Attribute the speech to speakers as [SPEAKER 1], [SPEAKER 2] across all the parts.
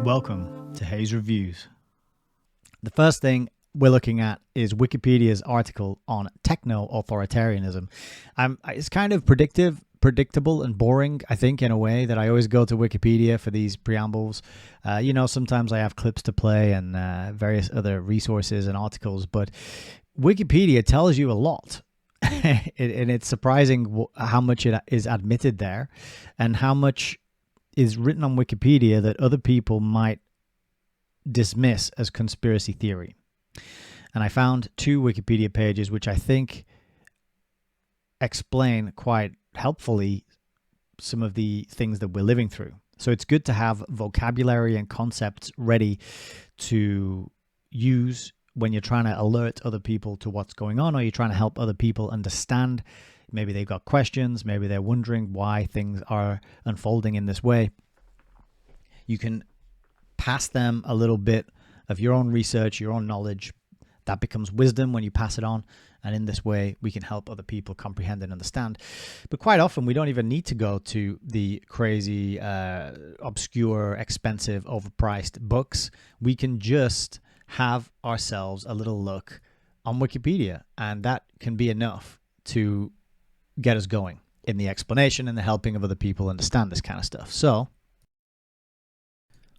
[SPEAKER 1] Welcome to Hayes Reviews. The first thing we're looking at is Wikipedia's article on techno-authoritarianism. It's kind of predictable and boring, I think, in a way that I always go to Wikipedia for these preambles. Sometimes I have clips to play and various other resources and articles, but Wikipedia tells you a lot. And it's surprising how much it is admitted there and how much is written on Wikipedia that other people might dismiss as conspiracy theory. And I found two Wikipedia pages which I think explain quite helpfully some of the things that we're living through. So it's good to have vocabulary and concepts ready to use when you're trying to alert other people to what's going on, or you're trying to help other people understand. Maybe they've got questions, maybe they're wondering why things are unfolding in this way. You can pass them a little bit of your own research, your own knowledge. That becomes wisdom when you pass it on. And in this way, we can help other people comprehend and understand. But quite often, we don't even need to go to the crazy, obscure, expensive, overpriced books. We can just have ourselves a little look on Wikipedia. And that can be enough to get us going in the explanation and the helping of other people understand this kind of stuff. So,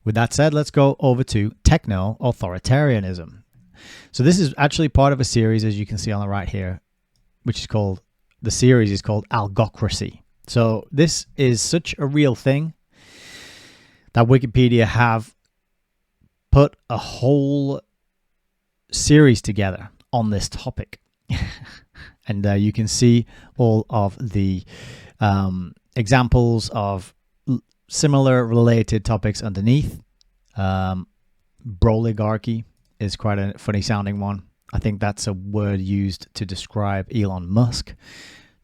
[SPEAKER 1] with that said, let's go over to techno-authoritarianism. So this is actually part of a series, as you can see on the right here, which is called, the series is called Algocracy. So this is such a real thing that Wikipedia have put a whole series together on this topic. And you can see all of the examples of similar related topics underneath. Broligarchy is quite a funny sounding one. I think that's a word used to describe Elon Musk.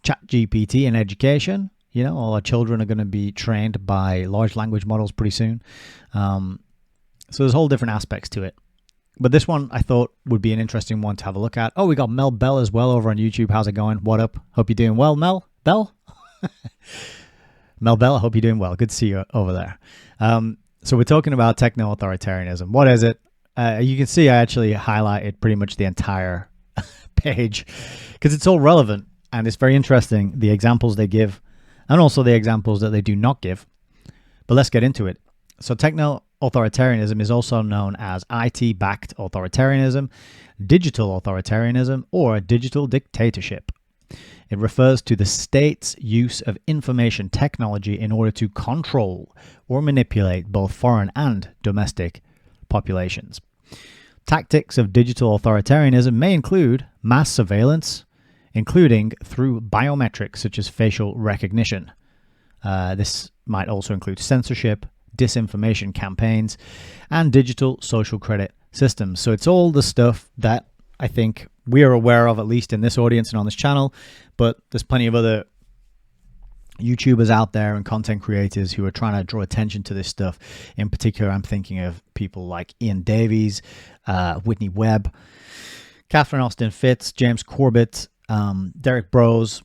[SPEAKER 1] ChatGPT in education. You know, all our children are going to be trained by large language models pretty soon. So there's whole different aspects to it. But this one I thought would be an interesting one to have a look at. Oh, we got Mel Bell as well over on YouTube. How's it going? What up? Hope you're doing well, Mel Bell. Mel Bell, I hope you're doing well. Good to see you over there. So we're talking about techno-authoritarianism. What is it? You can see I actually highlighted pretty much the entire page because it's all relevant and it's very interesting, the examples they give and also the examples that they do not give. But let's get into it. So techno-authoritarianism is also known as IT-backed authoritarianism, digital authoritarianism, or digital dictatorship. It refers to the state's use of information technology in order to control or manipulate both foreign and domestic populations. Tactics of digital authoritarianism may include mass surveillance, including through biometrics such as facial recognition. This might also include censorship, disinformation campaigns, and digital social credit systems. So it's all the stuff that I think we are aware of, at least in this audience and on this channel, but there's plenty of other YouTubers out there and content creators who are trying to draw attention to this stuff. In particular, I'm thinking of people like Ian Davies, Whitney Webb, Catherine Austin Fitts, James Corbett, Derek Bros,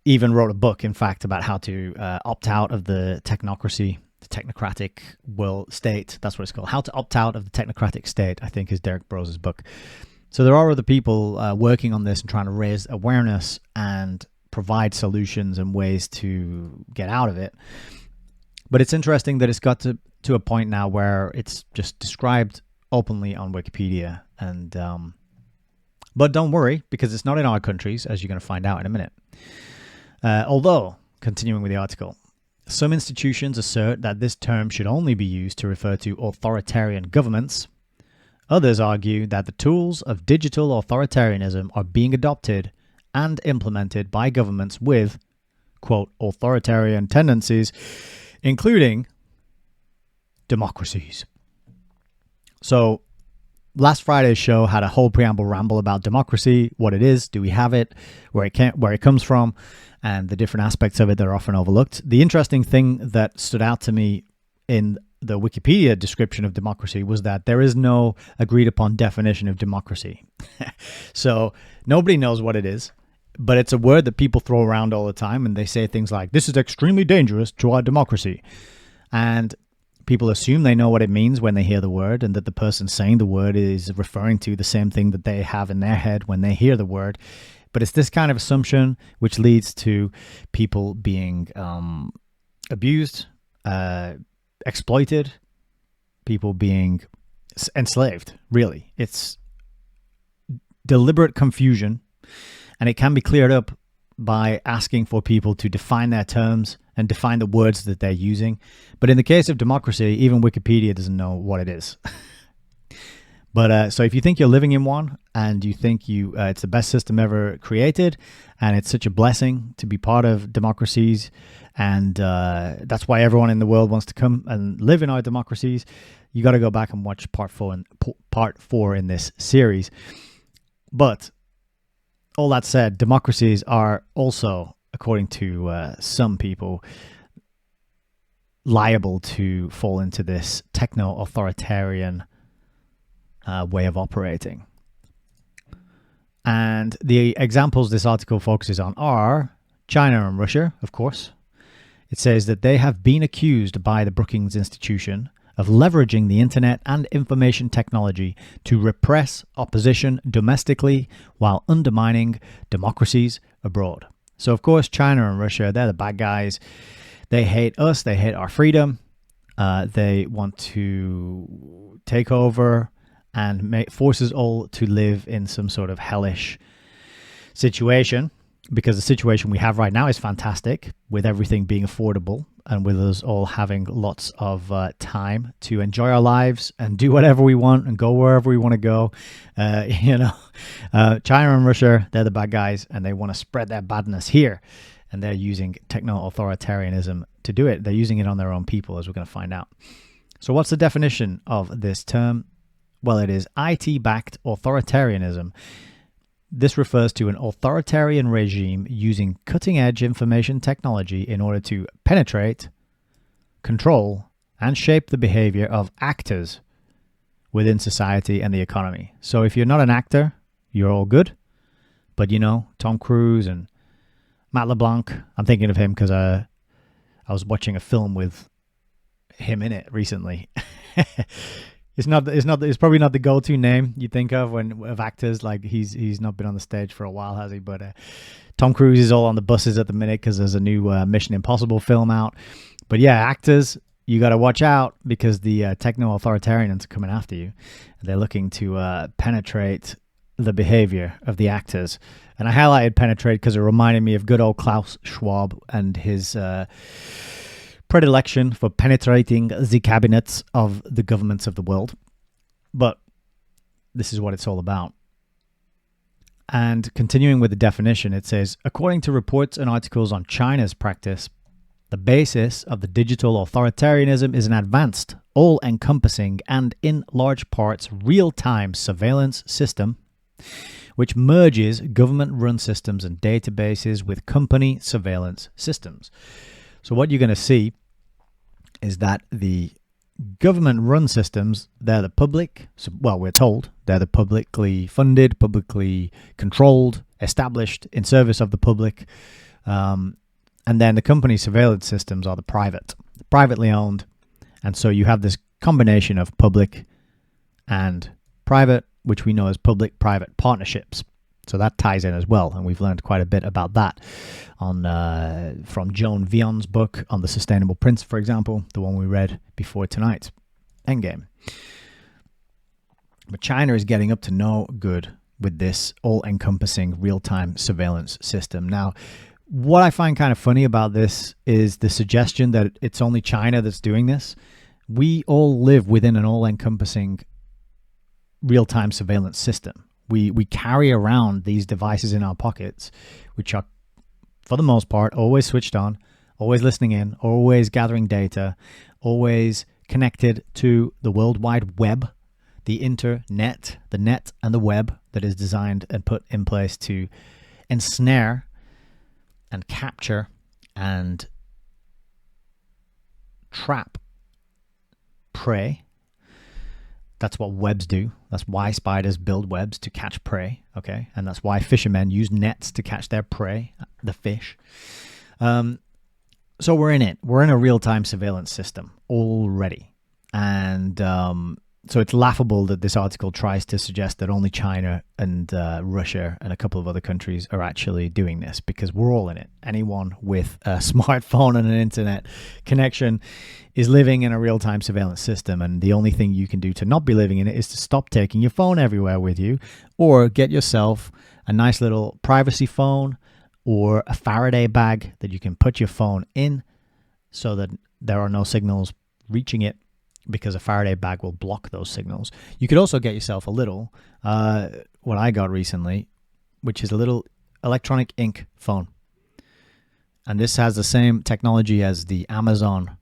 [SPEAKER 1] even wrote a book, in fact, about how to opt out of the technocracy, the technocratic world state. That's what it's called. How to opt out of the technocratic state, I think, is Derek Bros' book. So there are other people working on this and trying to raise awareness and provide solutions and ways to get out of it. But it's interesting that it's got to a point now where it's just described openly on Wikipedia. And but don't worry, because it's not in our countries, as you're going to find out in a minute. Although, continuing with the article, some institutions assert that this term should only be used to refer to authoritarian governments. Others argue that the tools of digital authoritarianism are being adopted and implemented by governments with, quote, authoritarian tendencies, including democracies. So last Friday's show had a whole preamble ramble about democracy, what it is, do we have it, where it comes from, and the different aspects of it that are often overlooked. The interesting thing that stood out to me in the Wikipedia description of democracy was that there is no agreed upon definition of democracy. So nobody knows what it is, but it's a word that people throw around all the time, and they say things like, this is extremely dangerous to our democracy. And People assume they know what it means when they hear the word, and that the person saying the word is referring to the same thing that they have in their head when they hear the word. But it's this kind of assumption which leads to people being abused, exploited, people being enslaved, really. It's deliberate confusion, and it can be cleared up by asking for people to define their terms and define the words that they're using. But in the case of democracy, even Wikipedia doesn't know what it is. But so if you think you're living in one and you think it's the best system ever created and it's such a blessing to be part of democracies, and that's why everyone in the world wants to come and live in our democracies, you got to go back and watch part four in this series. But all that said, democracies are also, according to some people, liable to fall into this techno-authoritarian way of operating. And the examples this article focuses on are China and Russia, of course. It says that they have been accused by the Brookings Institution of leveraging the internet and information technology to repress opposition domestically while undermining democracies abroad. So, of course, China and Russia, they're the bad guys. They hate us. They hate our freedom. They want to take over and force us all to live in some sort of hellish situation, because the situation we have right now is fantastic, with everything being affordable and with us all having lots of time to enjoy our lives and do whatever we want and go wherever we want to go. China and Russia, they're the bad guys, and they want to spread their badness here. And they're using techno-authoritarianism to do it. They're using it on their own people, as we're going to find out. So what's the definition of this term? Well, it is IT-backed authoritarianism. This refers to an authoritarian regime using cutting-edge information technology in order to penetrate, control, and shape the behavior of actors within society and the economy. So if you're not an actor, you're all good. But, Tom Cruise and Matt LeBlanc, I'm thinking of him because I was watching a film with him in it recently. It's probably not the go-to name you think of of actors. Like he's not been on the stage for a while, has he? But Tom Cruise is all on the buses at the minute because there's a new Mission Impossible film out. But yeah, actors, you got to watch out because the techno-authoritarians are coming after you. They're looking to penetrate the behavior of the actors. And I highlighted penetrate because it reminded me of good old Klaus Schwab and his predilection for penetrating the cabinets of the governments of the world. But this is what it's all about. And continuing with the definition, it says, according to reports and articles on China's practice, the basis of the digital authoritarianism is an advanced, all-encompassing, and in large parts real-time surveillance system which merges government-run systems and databases with company surveillance systems. So what you're going to see is that the government-run systems, they're the public, we're told they're the publicly funded, publicly controlled, established in service of the public. And then the company surveillance systems are the privately owned. And so you have this combination of public and private, which we know as public-private partnerships. So that ties in as well, and we've learned quite a bit about that from Joan Vion's book on the Sustainable Prince, for example, the one we read before tonight's Endgame. But China is getting up to no good with this all-encompassing real-time surveillance system. Now, what I find kind of funny about this is the suggestion that it's only China that's doing this. We all live within an all-encompassing real-time surveillance system. We carry around these devices in our pockets, which are, for the most part, always switched on, always listening in, always gathering data, always connected to the World Wide Web, the internet, the net and the web that is designed and put in place to ensnare and capture and trap prey. That's what webs do. That's why spiders build webs, to catch prey, okay? And that's why fishermen use nets to catch their prey, the fish. So we're in it. We're in a real-time surveillance system already. And so it's laughable that this article tries to suggest that only China and Russia and a couple of other countries are actually doing this, because we're all in it. Anyone with a smartphone and an internet connection is living in a real-time surveillance system, and the only thing you can do to not be living in it is to stop taking your phone everywhere with you, or get yourself a nice little privacy phone or a Faraday bag that you can put your phone in so that there are no signals reaching it, because a Faraday bag will block those signals. You could also get yourself a little, what I got recently, which is a little electronic ink phone. And this has the same technology as the Amazon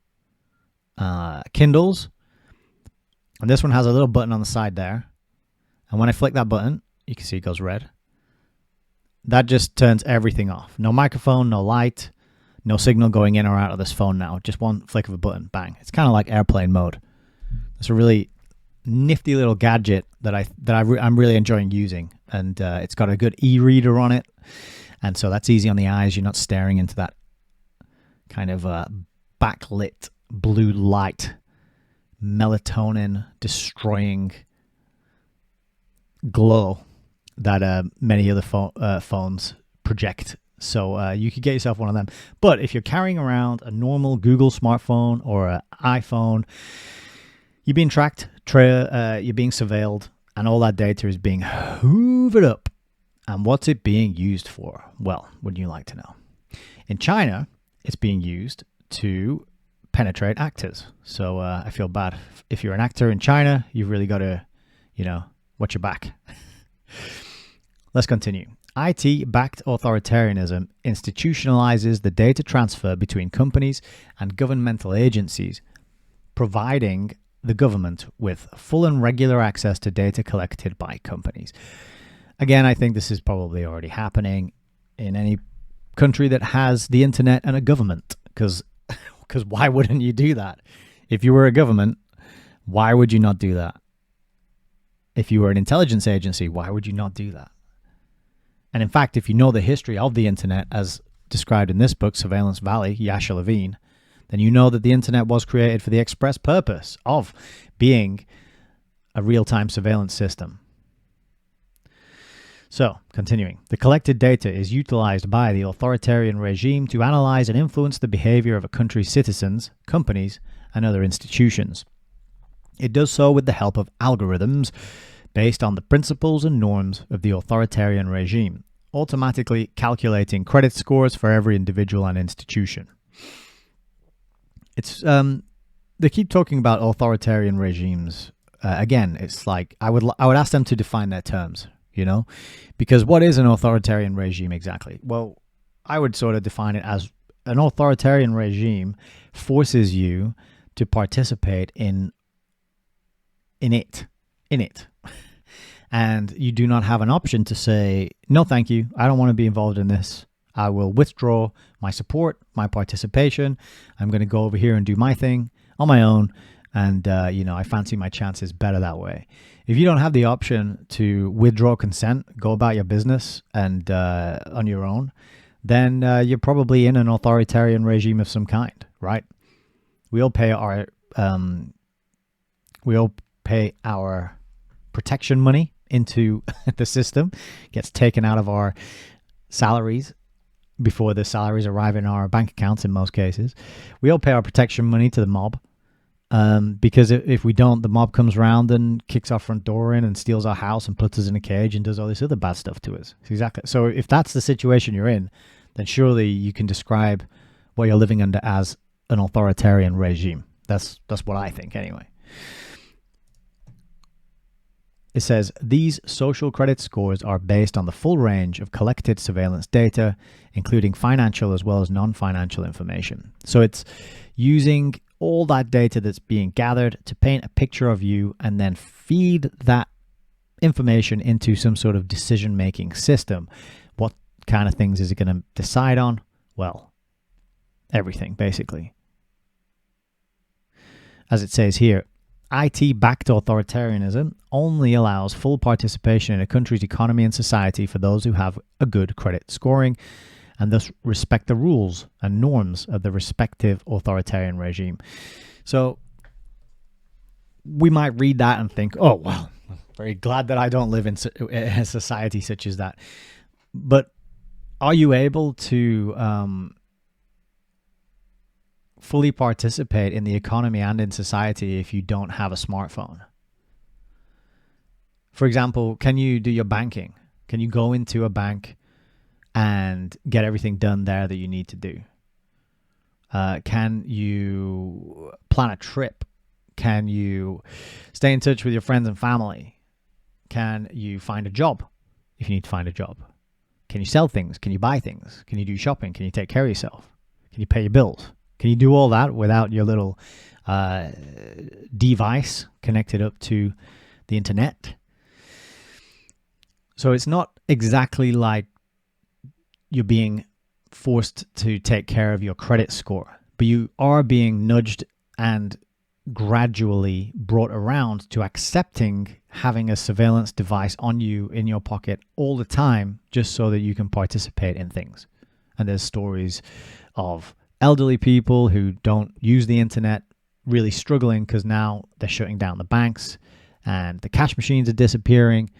[SPEAKER 1] Kindles. And this one has a little button on the side there. And when I flick that button, you can see it goes red. That just turns everything off. No microphone, no light, no signal going in or out of this phone now. Just one flick of a button, bang. It's kind of like airplane mode. It's a really nifty little gadget that I'm really enjoying using, and it's got a good e-reader on it, and so that's easy on the eyes. You're not staring into that kind of backlit blue light, melatonin destroying glow that many other phones project. So you could get yourself one of them. But if you're carrying around a normal Google smartphone or an iPhone, you're being tracked, you're being surveilled, and all that data is being hoovered up. And what's it being used for? Well, wouldn't you like to know? In China, it's being used to penetrate actors. So I feel bad. If you're an actor in China, you've really got to, watch your back. Let's continue. IT-backed authoritarianism institutionalizes the data transfer between companies and governmental agencies, providing the government with full and regular access to data collected by companies. Again, I think this is probably already happening in any country that has the internet and a government, because why wouldn't you do that? If you were a government, why would you not do that? If you were an intelligence agency, why would you not do that? And in fact, if you know the history of the internet as described in this book, Surveillance Valley, Yasha Levine, then you know that the internet was created for the express purpose of being a real-time surveillance system. So, continuing. The collected data is utilized by the authoritarian regime to analyze and influence the behavior of a country's citizens, companies, and other institutions. It does so with the help of algorithms based on the principles and norms of the authoritarian regime, automatically calculating credit scores for every individual and institution. It's they keep talking about authoritarian regimes. Again, it's like I would ask them to define their terms, because what is an authoritarian regime exactly? Well, I would sort of define it as an authoritarian regime forces you to participate in it. And you do not have an option to say, no, thank you. I don't want to be involved in this. I will withdraw my support, my participation. I'm going to go over here and do my thing on my own. And, I fancy my chances better that way. If you don't have the option to withdraw consent, go about your business and on your own, then you're probably in an authoritarian regime of some kind, right? We all pay our protection money into the system, gets taken out of our salaries before the salaries arrive in our bank accounts in most cases. We all pay our protection money to the mob, because if we don't, the mob comes around and kicks our front door in and steals our house and puts us in a cage and does all this other bad stuff to us. Exactly. So if that's the situation you're in, then surely you can describe what you're living under as an authoritarian regime. That's what I think anyway. It says, these social credit scores are based on the full range of collected surveillance data, including financial as well as non-financial information. So it's using all that data that's being gathered to paint a picture of you and then feed that information into some sort of decision-making system. What kind of things is it going to decide on? Well, everything, basically. As it says here, IT-backed authoritarianism only allows full participation in a country's economy and society for those who have a good credit scoring and thus respect the rules and norms of the respective authoritarian regime. So we might read that and think, oh, well, very glad that I don't live in a society such as that. But are you able to fully participate in the economy and in society if you don't have a smartphone? For example, can you do your banking? Can you go into a bank and get everything done there that you need to do? Can you plan a trip? Can you stay in touch with your friends and family? Can you find a job if you need to find a job? Can you sell things? Can you buy things? Can you do shopping? Can you take care of yourself? Can you pay your bills? Can you do all that without your little device connected up to the internet? So it's not exactly like you're being forced to take care of your credit score, but you are being nudged and gradually brought around to accepting having a surveillance device on you in your pocket all the time, just so that you can participate in things. And there's stories of elderly people who don't use the internet really struggling because now they're shutting down the banks and the cash machines are disappearing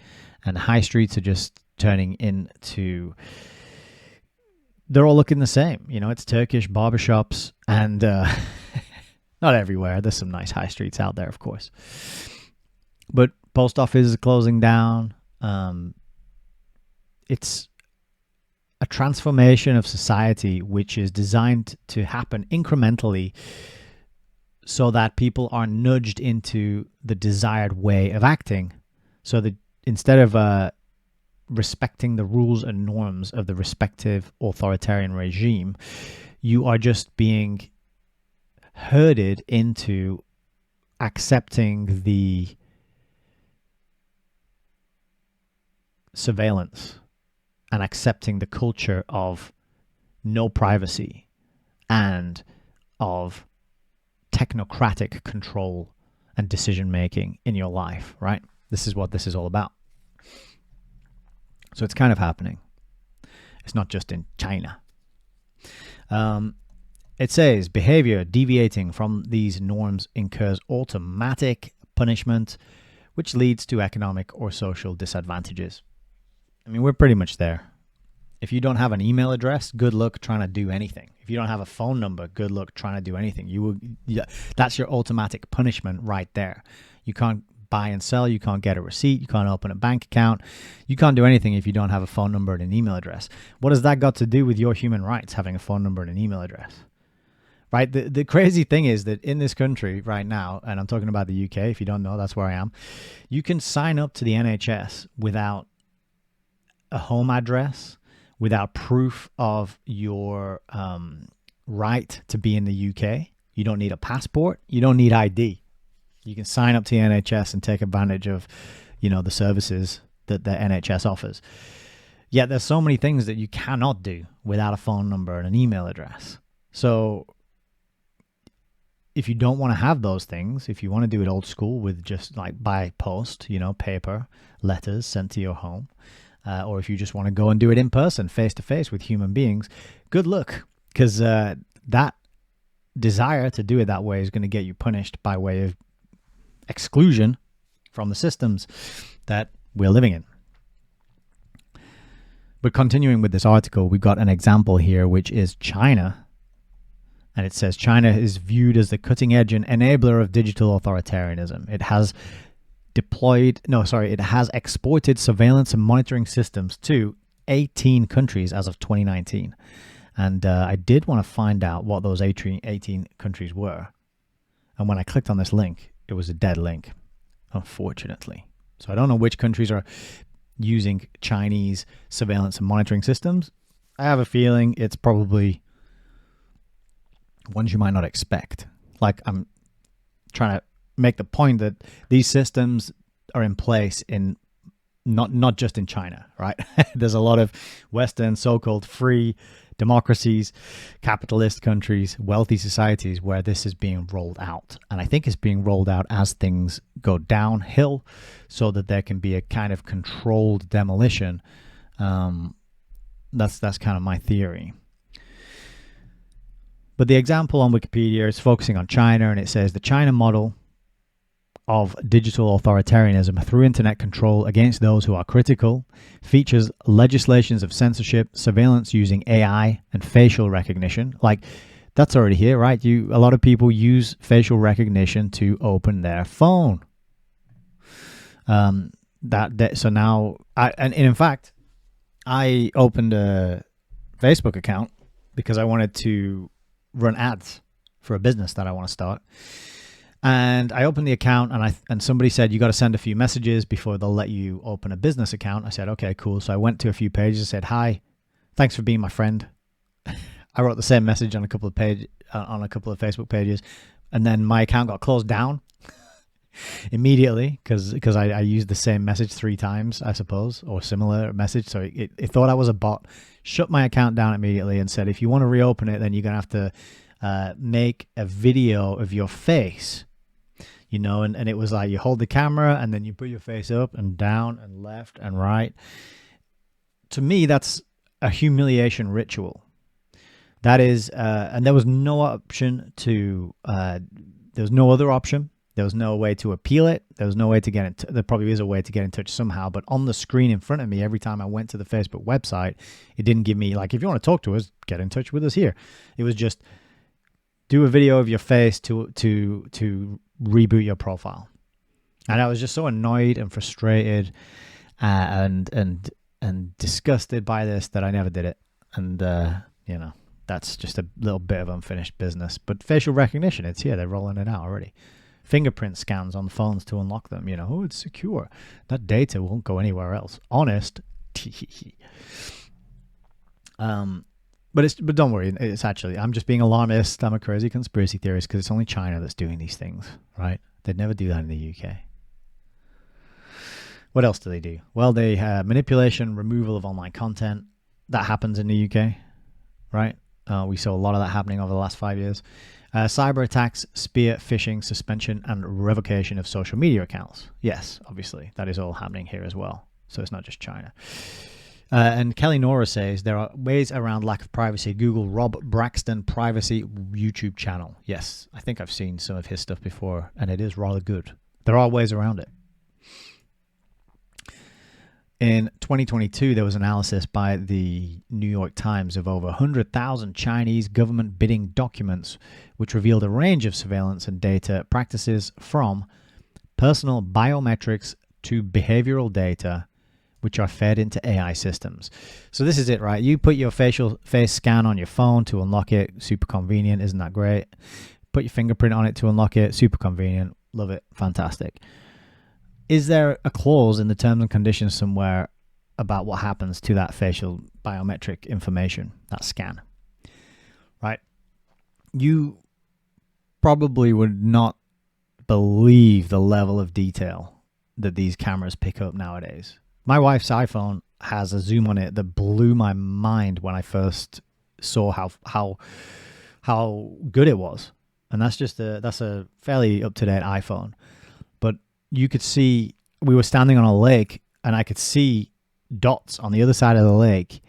[SPEAKER 1] and the high streets are just turning into, they're all looking the same. You know, it's Turkish barbershops and not everywhere. There's some nice high streets out there, of course. But post offices are closing down. It's a transformation of society which is designed to happen incrementally so that people are nudged into the desired way of acting. So that instead of respecting the rules and norms of the respective authoritarian regime, you are just being herded into accepting the surveillance and accepting the culture of no privacy and of technocratic control and decision making in your life, right? This is what this is all about. So it's kind of happening. It's not just in China. It says behavior deviating from these norms incurs automatic punishment, which leads to economic or social disadvantages. I mean, we're pretty much there. If you don't have an email address, good luck trying to do anything. If you don't have a phone number, good luck trying to do anything. That's your automatic punishment right there. You can't buy and sell. You can't get a receipt. You can't open a bank account. You can't do anything if you don't have a phone number and an email address. What has that got to do with your human rights, having a phone number and an email address? Right? The crazy thing is that in this country right now, and I'm talking about the UK, if you don't know, that's where I am, you can sign up to the NHS without a home address, without proof of your right to be in the UK. You don't need a passport. You don't need ID. You can sign up to the NHS and take advantage of, the services that the NHS offers. Yet there's so many things that you cannot do without a phone number and an email address. So if you don't want to have those things, if you want to do it old school with just like by post, paper, letters sent to your home, or if you just want to go and do it in person, face to face with human beings, good luck, because that desire to do it that way is going to get you punished by way of exclusion from the systems that we're living in. But continuing with this article, we've got an example here, which is China. And it says China is viewed as the cutting edge and enabler of digital authoritarianism. It has exported surveillance and monitoring systems to 18 countries as of 2019. And I did want to find out what those 18 countries were. And when I clicked on this link, it was a dead link, unfortunately. So I don't know which countries are using Chinese surveillance and monitoring systems. I have a feeling it's probably ones you might not expect. Like, I'm trying to make the point that these systems are in place in not just in China, right? There's a lot of Western so-called free democracies, capitalist countries, wealthy societies where this is being rolled out. And I think it's being rolled out as things go downhill so that there can be a kind of controlled demolition. That's kind of my theory. But the example on Wikipedia is focusing on China, and it says the China model of digital authoritarianism through internet control against those who are critical, features legislations of censorship, surveillance using AI and facial recognition. Like, that's already here, right? A lot of people use facial recognition to open their phone. So now, and in fact, I opened a Facebook account because I wanted to run ads for a business that I want to start. And I opened the account, and somebody said, you got to send a few messages before they'll let you open a business account. I said, okay, cool. So I went to a few pages and said, hi, thanks for being my friend. I wrote the same message on a couple of Facebook pages, and then my account got closed down immediately because I used the same message 3 times, I suppose, or similar message. So it thought I was a bot, shut my account down immediately, and said, if you want to reopen it, then you're going to have to make a video of your face. And it was like you hold the camera and then you put your face up and down and left and right. To me, that's a humiliation ritual. That is, and there was no option to, there was no other option. There was no way to appeal it. There was no way to get in. There probably is a way to get in touch somehow, but on the screen in front of me, every time I went to the Facebook website, it didn't give me, like, if you want to talk to us, get in touch with us here. It was just do a video of your face to reboot your profile. And I was just so annoyed and frustrated and disgusted by this that I never did it. And that's just a little bit of unfinished business. But facial recognition, it's here. They're rolling it out already. Fingerprint scans on the phones to unlock them. It's secure. That data won't go anywhere else. Honest. But don't worry, it's actually, I'm just being alarmist. I'm a crazy conspiracy theorist because it's only China that's doing these things, right? They'd never do that in the UK. What else do they do? Well, they have manipulation, removal of online content. That happens in the UK, right? We saw a lot of that happening over the last 5 years. Cyber attacks, spear phishing, suspension, and revocation of social media accounts. Yes, obviously, that is all happening here as well. So it's not just China. And Kelly Nora says there are ways around lack of privacy. Google Rob Braxton privacy YouTube channel. Yes, I think I've seen some of his stuff before, and it is rather good. There are ways around it. In 2022, there was analysis by the New York Times of over 100,000 Chinese government bidding documents, which revealed a range of surveillance and data practices from personal biometrics to behavioral data, which are fed into AI systems. So this is it, right? You put your face scan on your phone to unlock it. Super convenient. Isn't that great? Put your fingerprint on it to unlock it. Super convenient. Love it. Fantastic. Is there a clause in the terms and conditions somewhere about what happens to that facial biometric information, that scan? Right? You probably would not believe the level of detail that these cameras pick up nowadays. My wife's iPhone has a zoom on it that blew my mind when I first saw how good it was. And that's a fairly up-to-date iPhone. But you could see, we were standing on a lake and I could see dots on the other side of the lake,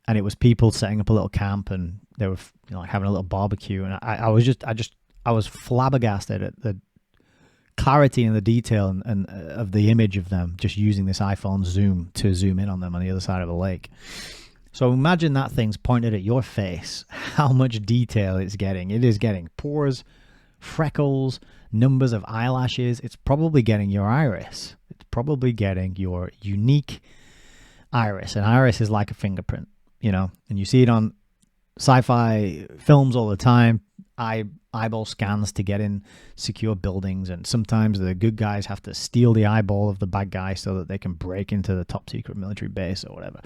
[SPEAKER 1] and it was people setting up a little camp and they were having a little barbecue, and I was flabbergasted at the clarity and the detail and of the image of them just using this iPhone zoom to zoom in on them on the other side of a lake. So imagine that thing's pointed at your face, how much detail it's getting. It is getting pores, freckles, numbers of eyelashes. It's probably getting your iris. It's probably getting your unique iris. An iris is like a fingerprint, and you see it on sci-fi films all the time. Eyeball scans to get in secure buildings, and sometimes the good guys have to steal the eyeball of the bad guy so that they can break into the top secret military base or whatever.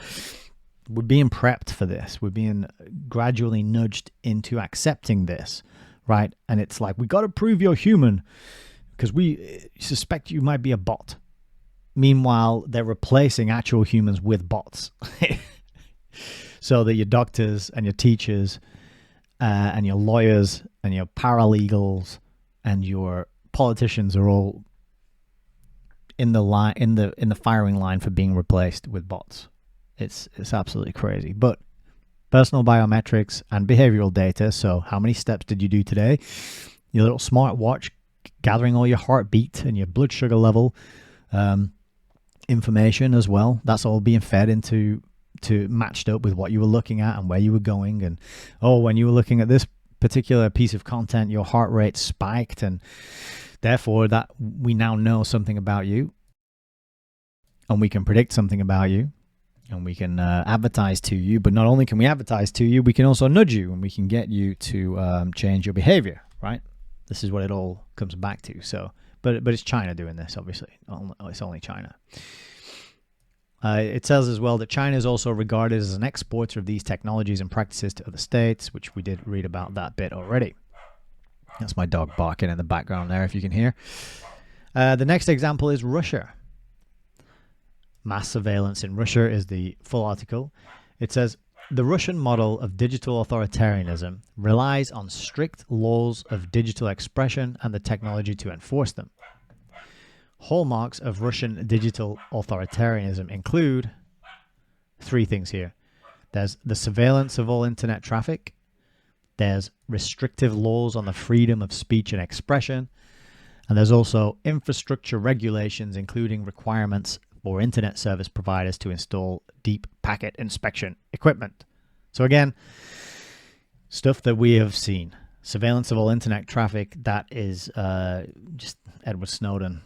[SPEAKER 1] We're being prepped for this. We're being gradually nudged into accepting this, right? And it's like, we got to prove you're human because we suspect you might be a bot. Meanwhile, they're replacing actual humans with bots so that your doctors and your teachers and your lawyers and your paralegals and your politicians are all in the firing line for being replaced with bots. It's absolutely crazy. But personal biometrics and behavioral data. So how many steps did you do today? Your little smart watch gathering all your heartbeat and your blood sugar level information as well. That's all being fed into matched up with what you were looking at and where you were going. And when you were looking at this particular piece of content, your heart rate spiked, and therefore that we now know something about you, and we can predict something about you, and we can advertise to you. But not only can we advertise to you, we can also nudge you, and we can get you to change your behavior, right? This is what it all comes back to. So, but it's China doing this, obviously. It's only China. It says as well that China is also regarded as an exporter of these technologies and practices to other states, which we did read about that bit already. That's my dog barking in the background there, if you can hear. The next example is Russia. Mass surveillance in Russia is the full article. It says, the Russian model of digital authoritarianism relies on strict laws of digital expression and the technology to enforce them. Hallmarks of Russian digital authoritarianism include 3 things here. There's the surveillance of all internet traffic. There's restrictive laws on the freedom of speech and expression. And there's also infrastructure regulations, including requirements for internet service providers to install deep packet inspection equipment. So again, stuff that we have seen. Surveillance of all internet traffic, that is just Edward Snowden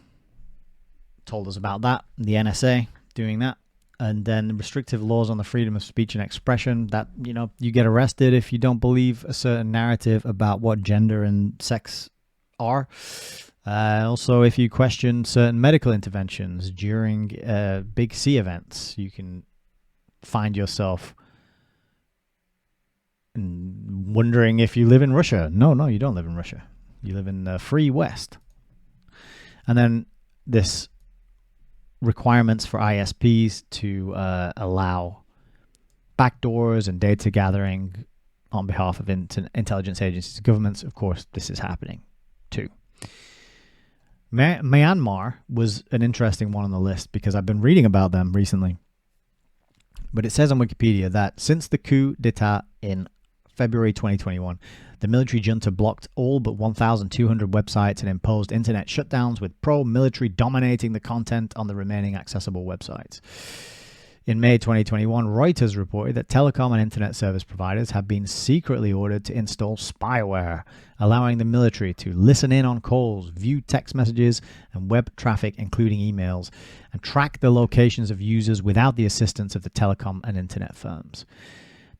[SPEAKER 1] told us about that. The NSA doing that. And then the restrictive laws on the freedom of speech and expression, that, you get arrested if you don't believe a certain narrative about what gender and sex are. Also, if you question certain medical interventions during big C events, you can find yourself wondering if you live in Russia. No, you don't live in Russia. You live in the free West. And then this requirements for ISPs to allow backdoors and data gathering on behalf of intelligence agencies, governments. Of course, this is happening too. Myanmar was an interesting one on the list because I've been reading about them recently. But it says on Wikipedia that since the coup d'etat in February 2021, the military junta blocked all but 1,200 websites and imposed internet shutdowns, with pro-military dominating the content on the remaining accessible websites. In May 2021, Reuters reported that telecom and internet service providers have been secretly ordered to install spyware, allowing the military to listen in on calls, view text messages and web traffic, including emails, and track the locations of users without the assistance of the telecom and internet firms.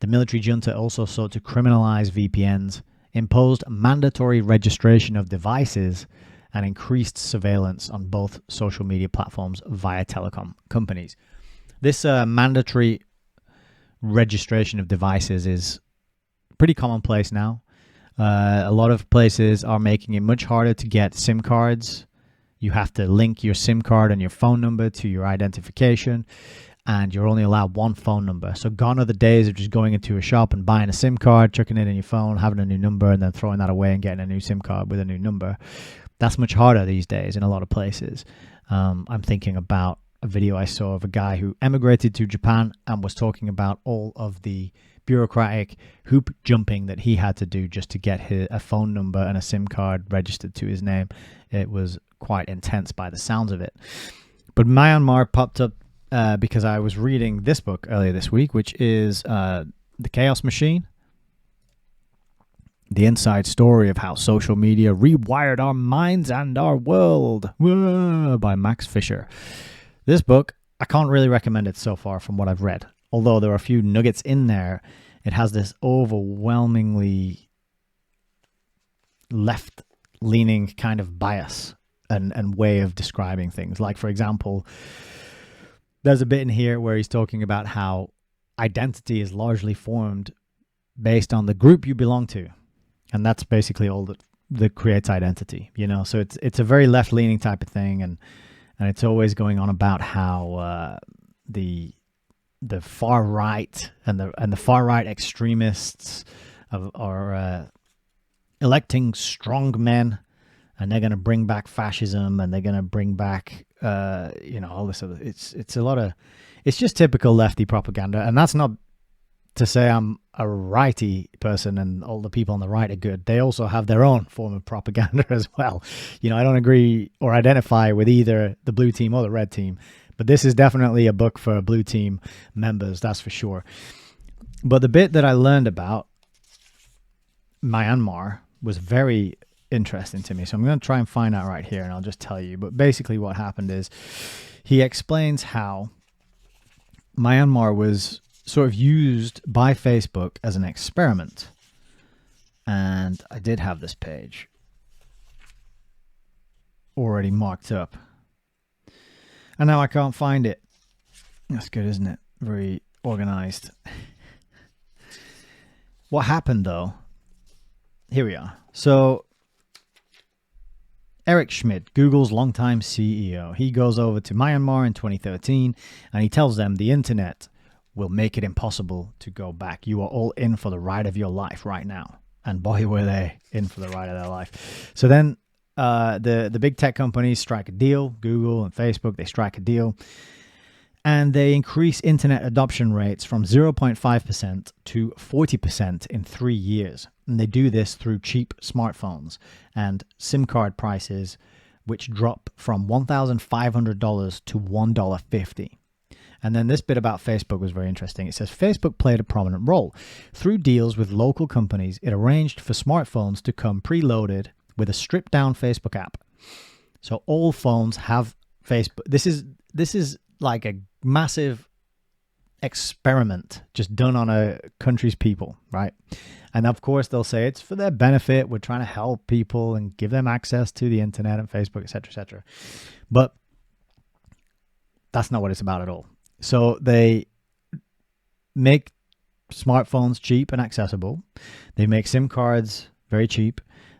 [SPEAKER 1] The military junta also sought to criminalize VPNs, imposed mandatory registration of devices, and increased surveillance on both social media platforms via telecom companies. This mandatory registration of devices is pretty commonplace now. A lot of places are making it much harder to get SIM cards. You have to link your SIM card and your phone number to your identification, and you're only allowed one phone number. So gone are the days of just going into a shop and buying a SIM card, chucking it in your phone, having a new number, and then throwing that away and getting a new SIM card with a new number. That's much harder these days in a lot of places. I'm thinking about a video I saw of a guy who emigrated to Japan and was talking about all of the bureaucratic hoop jumping that he had to do just to get a phone number and a SIM card registered to his name. It was quite intense by the sounds of it. But Myanmar popped up because I was reading this book earlier this week, which is The Chaos Machine: The Inside Story of How Social Media Rewired Our Minds and Our World, by Max Fisher. This book, I can't really recommend it so far from what I've read. Although there are a few nuggets in there, it has this overwhelmingly left-leaning kind of bias and way of describing things. Like, for example, there's a bit in here where he's talking about how identity is largely formed based on the group you belong to. And that's basically all that creates identity, So it's a very left-leaning type of thing, and it's always going on about how the far right and the far right extremists are electing strong men, and they're going to bring back fascism, and they're going to bring back all this other. It's just typical lefty propaganda, and that's not to say I'm a righty person and all the people on the right are good. They also have their own form of propaganda as well. You know, I don't agree or identify with either the blue team or the red team, but this is definitely a book for blue team members, that's for sure. But the bit that I learned about Myanmar was very interesting to me. So I'm going to try and find out right here, and I'll just tell you. But basically what happened is he explains how Myanmar was sort of used by Facebook as an experiment. And I did have this page already marked up. And now I can't find it. That's good, isn't it? Very organized. What happened though? Here we are. So Eric Schmidt, Google's longtime CEO, he goes over to Myanmar in 2013 and he tells them the internet will make it impossible to go back. You are all in for the ride of your life right now. And boy, were they in for the ride of their life. So then the big tech companies strike a deal, Google and Facebook, they strike a deal. And they increase internet adoption rates from 0.5% to 40% in 3 years. And they do this through cheap smartphones and SIM card prices, which drop from $1,500 to $1.50. And then this bit about Facebook was very interesting. It says Facebook played a prominent role. Through deals with local companies, it arranged for smartphones to come preloaded with a stripped down Facebook app. So all phones have Facebook. This is like a massive experiment just done on a country's people, right? And of course they'll say it's for their benefit. We're trying to help people and give them access to the internet and Facebook, etc., etc. But that's not what it's about at all. So they make smartphones cheap and accessible. They make SIM cards very cheap.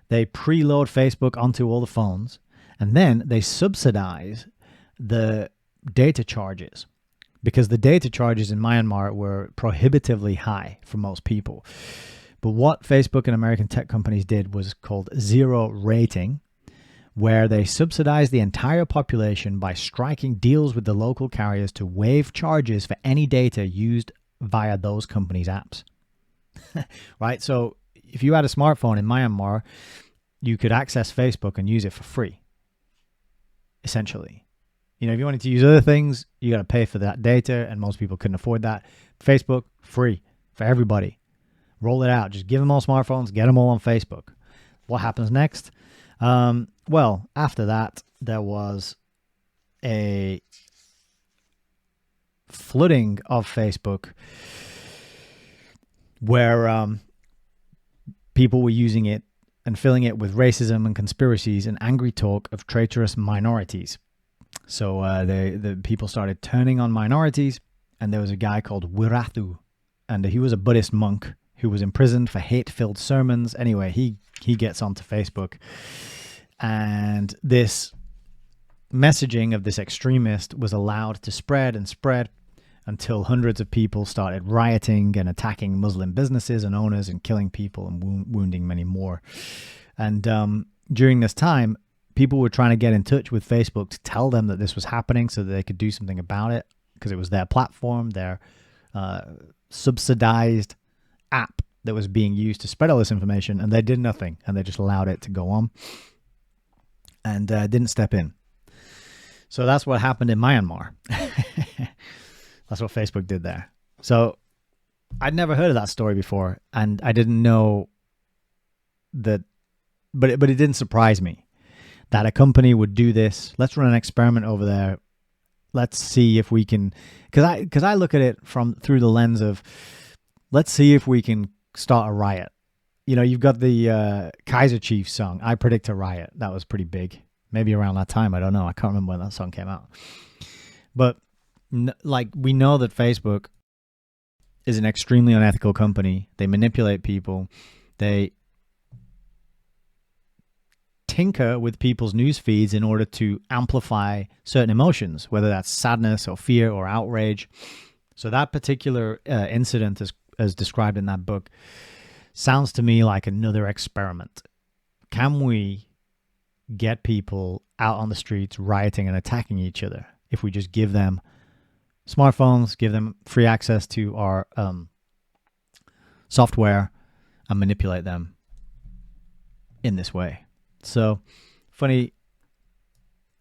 [SPEAKER 1] They preload Facebook onto all the phones. And then they subsidize the data charges because the data charges in Myanmar were prohibitively high for most people. But what Facebook and American tech companies did was called zero rating, where they subsidized the entire population by striking deals with the local carriers to waive charges for any data used via those companies' apps. Right? So if you had a smartphone in Myanmar, you could access Facebook and use it for free, essentially. You know, if you wanted to use other things, you got to pay for that data, and most people couldn't afford that. Facebook, free for everybody. Roll it out. Just give them all smartphones, get them all on Facebook. What happens next? Well, after that, there was a flooding of Facebook where people were using it and filling it with racism and conspiracies and angry talk of traitorous minorities. So the people started turning on minorities, and there was a guy called Wirathu, and he was a Buddhist monk who was imprisoned for hate-filled sermons. Anyway, he gets onto Facebook, and this messaging of this extremist was allowed to spread and spread until hundreds of people started rioting and attacking Muslim businesses and owners and killing people and wounding many more. And during this time, people were trying to get in touch with Facebook to tell them that this was happening so that they could do something about it, because it was their platform, their subsidized app that was being used to spread all this information, and they did nothing, and they just allowed it to go on and didn't step in. So that's what happened in Myanmar. That's what Facebook did there. So I'd never heard of that story before, and I didn't know that, but it didn't surprise me that a company would do this. Let's run an experiment over there. Let's see if we can, because I look at it through the lens of, let's see if we can start a riot. You know, you've got the Kaiser Chiefs song, I Predict a Riot. That was pretty big. Maybe around that time. I don't know. I can't remember when that song came out. But like, we know that Facebook is an extremely unethical company. They manipulate people. They tinker with people's news feeds in order to amplify certain emotions, whether that's sadness or fear or outrage. So that particular incident, as described in that book, sounds to me like another experiment. Can we get people out on the streets rioting and attacking each other if we just give them smartphones, give them free access to our software and manipulate them in this way. So funny,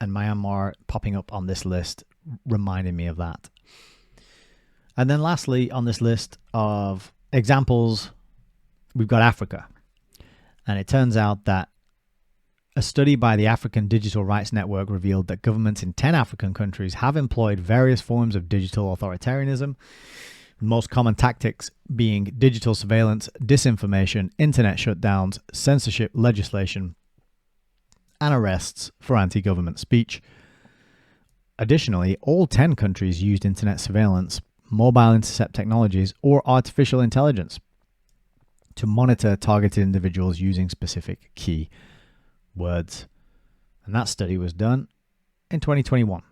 [SPEAKER 1] and Myanmar popping up on this list reminding me of that. And then lastly on this list of examples, we've got Africa. And it turns out that a study by the African Digital Rights Network revealed that governments in 10 African countries have employed various forms of digital authoritarianism, most common tactics being digital surveillance, disinformation, internet shutdowns, censorship legislation, and arrests for anti-government speech. Additionally, all 10 countries used internet surveillance, mobile intercept technologies, or artificial intelligence to monitor targeted individuals using specific key words. And that study was done in 2021.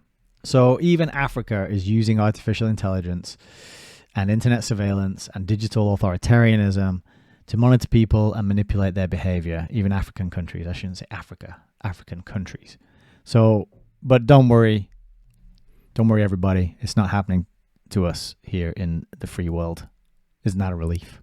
[SPEAKER 1] So even Africa is using artificial intelligence and internet surveillance and digital authoritarianism to monitor people and manipulate their behavior. Even African countries. I shouldn't say Africa. African countries. So, but don't worry. Don't worry, everybody. It's not happening to us here in the free world. Isn't that a relief?